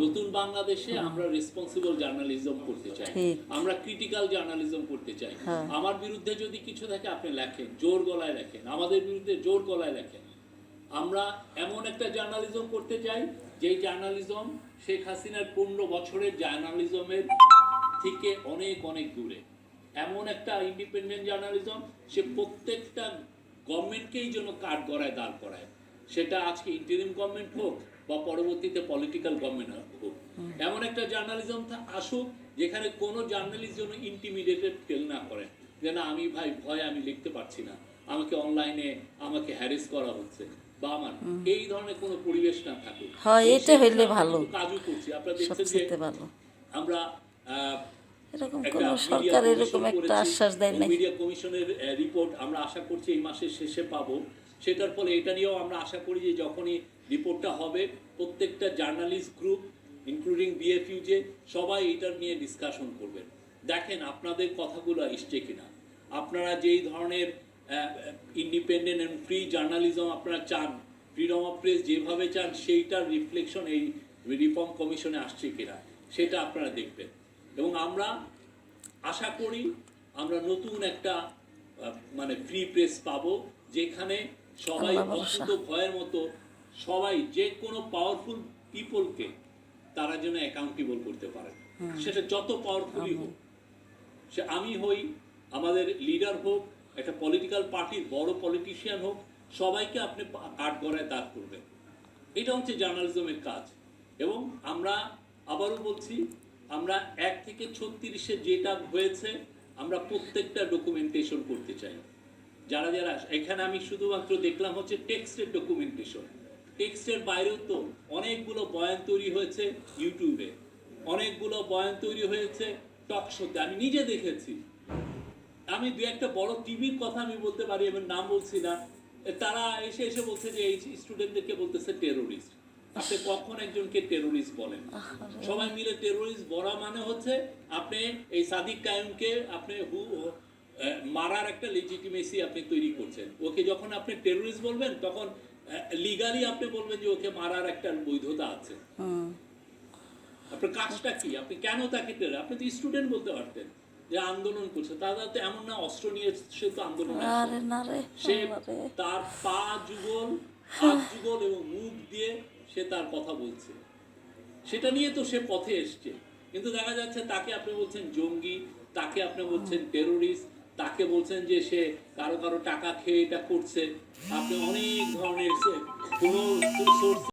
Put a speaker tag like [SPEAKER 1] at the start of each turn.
[SPEAKER 1] নতুন বাংলাদেশে আমরা রেসপন্সিবল জার্নালিজম করতে চাই, আমরা ক্রিটিক্যাল জার্নালিজম করতে চাই। আমার বিরুদ্ধে যদি কিছু থাকে আপনি লেখেন, জোর গলায় লেখেন, আমাদের বিরুদ্ধে জোর গলায় লেখেন। আমরা এমন একটা জার্নালিজম করতে চাই যেই জার্নালিজম শেখ হাসিনার 15 বছরের জার্নালিজমের থেকে অনেক অনেক দূরে। এমন একটা ইন্ডিপেন্ডেন্ট জার্নালিজম, সে প্রত্যেকটা গভর্নমেন্টকেই যেন কাঠ গড়ায় দাঁড় করায়, সেটা আজকে ইন্টারিম গভর্নমেন্ট হোক বা পরবর্তীতে পলিটিক্যাল গভর্নমেন্ট হোক। এমন একটা জার্নালিজম আসুক যেখানে কোনো জার্নালিস্ট যেন ইন্টিমিডিয়েটেড ফিল না করে, যে না আমি ভাই ভয় আমি লিখতে পারছি না, আমাকে অনলাইনে আমাকে হ্যারেস করা হচ্ছে, বা আমার এই ধরনের কোনো পরিবেশ না থাকুক।
[SPEAKER 2] হয় এটা হইলে ভালো,
[SPEAKER 1] কাজও করছি। আপনারা দেখছেন যে আমরা
[SPEAKER 2] এরকম কোন সরকার এরকম একটা আশ্বাস দেয় নাই।
[SPEAKER 1] মিডিয়া কমিশনের রিপোর্ট আমরা আশা করছি এই মাসের শেষে পাবো। সেটার ফলে এটা নিয়েও আমরা আশা করি যে যখনই রিপোর্টটা হবে প্রত্যেকটা জার্নালিস্ট গ্রুপ ইনক্লুডিং বিএফইউজে সবাই এটার নিয়ে ডিসকাশন করবেন। দেখেন আপনাদের কথাগুলো আসছে কিনা, আপনারা যেই ধরনের ইন্ডিপেন্ডেন্ট অ্যান্ড ফ্রি জার্নালিজম আপনারা চান, ফ্রিডম অফ প্রেস যেভাবে চান, সেইটার রিফ্লেকশন এই রিফর্ম কমিশনে আসছে কিনা সেটা আপনারা দেখবেন। এবং আমরা আশা করি আমরা নতুন একটা মানে ফ্রি প্রেস পাবো, যেখানে সবাই অত্যন্ত ভয়ের মতো সবাই যে কোনো পাওয়ারফুল পিপলকে তারা যেন অ্যাকাউন্টেবল করতে পারে, সেটা যত পাওয়ারফুলই হোক, সে আমি হই, আমাদের লিডার হোক, একটা পলিটিক্যাল পার্টির বড় পলিটিশিয়ান হোক, সবাইকে আপনি কাঠগড়ায় দাঁড় করবেন। এটা হচ্ছে জার্নালিজমের কাজ। এবং আমরা আবারও বলছি, আমরা 1 থেকে 36-এ যেটা হয়েছে আমরা প্রত্যেকটা ডকুমেন্টেশন করতে চাই। যারা যারা এখানে আমি শুধুমাত্র দেখলাম হচ্ছে টেক্সটের ডকুমেন্টেশন, টেক্সটের বাইরেও তো অনেকগুলো বয়ান তৈরি হয়েছে ইউটিউবে, অনেকগুলো বয়ান তৈরি হয়েছে টক শোতে, আমি নিজে দেখেছি। আমি দু একটা বড় টিভির কথা আমি বলতে পারি, এবার নাম বলছি না, তারা এসে এসে বলছে যে এই স্টুডেন্টদেরকে বলতেছে টেরোরিস্ট। আপনি কখন একজনকে টেরোরিস্ট বলেন? সবাই মিলে টেরোরিস্ট বলা মানে হচ্ছে আপনি এই সাদিক কায়ুমকে আপনি মারার একটা লেজিটিমেসি আপনি তৈরি করছেন। ওকে যখন আপনি টেরোরিস্ট বলবেন তখন লিগালি আপনি বলবেন যে ওকে মারার একটা বৈধতা আছে। আপনার কাজটা কি? আপনি কেন তাকে আপনি তো স্টুডেন্ট বলতে পারতেন যে আন্দোলন করছে। তারা তো এমন না অস্ত্র নিয়ে সে তো আন্দোলন, সে তার পা যুগল, হাত যুগল এবং মুখ দিয়ে সে তার কথা বলছে, সেটা নিয়ে তো সে পথে এসছে। কিন্তু দেখা যাচ্ছে তাকে আপনি বলছেন জঙ্গি, তাকে আপনি বলছেন টেরোরিস্ট, তাকে বলছেন যে সে কারো কারো টাকা খেয়ে এটা করছে। আপনি অনেক ধরনের কোনো সোর্স